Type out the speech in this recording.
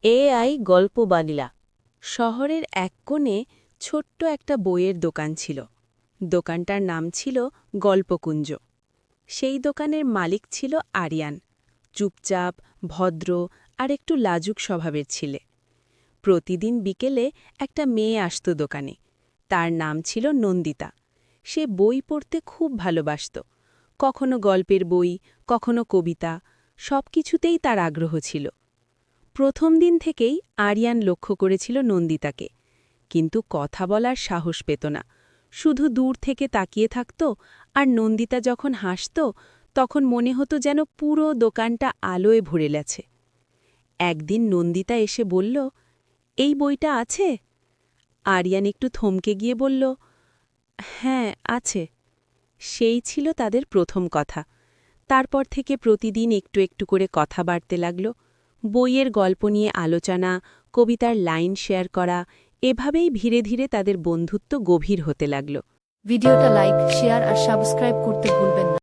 AI গল্প বানিলা। শহরের এক কোণে ছোট্ট একটা বইয়ের দোকান ছিল। দোকানটার নাম ছিল গল্পকুঞ্জ। সেই দোকানের মালিক ছিল আরিয়ান, চুপচাপ, ভদ্র আর একটু লাজুক স্বভাবের ছিলে। প্রতিদিন বিকেলে একটা মেয়ে আসত দোকানে। তার নাম ছিল নন্দিতা। সে বই পড়তে খুব ভালোবাসত। কখনো গল্পের বই, কখনো কবিতা, সবকিছুতেই তার আগ্রহ ছিল। প্রথম দিন থেকেই আরিয়ান লক্ষ্য করেছিল নন্দিতাকে, কিন্তু কথা বলার সাহস পেত না। শুধু দূর থেকে তাকিয়ে থাকত, আর নন্দিতা যখন হাসত তখন মনে হতো যেন পুরো দোকানটা আলোয় ভরে গেছে। একদিন নন্দিতা এসে বলল, এই বইটা আছে? আরিয়ান একটু থমকে গিয়ে বলল, হ্যাঁ আছে। সেই ছিল তাদের প্রথম কথা। তারপর থেকে প্রতিদিন একটু একটু করে কথা বাড়তে লাগল। বইয়ের গল্প নিয়ে আলোচনা, কবিতার লাইন শেয়ার করা, এভাবেই ধীরে ধীরে তাদের বন্ধুত্ব গভীর হতে লাগল। ভিডিওটা লাইক, শেয়ার আর সাবস্ক্রাইব করতে ভুলবেন না।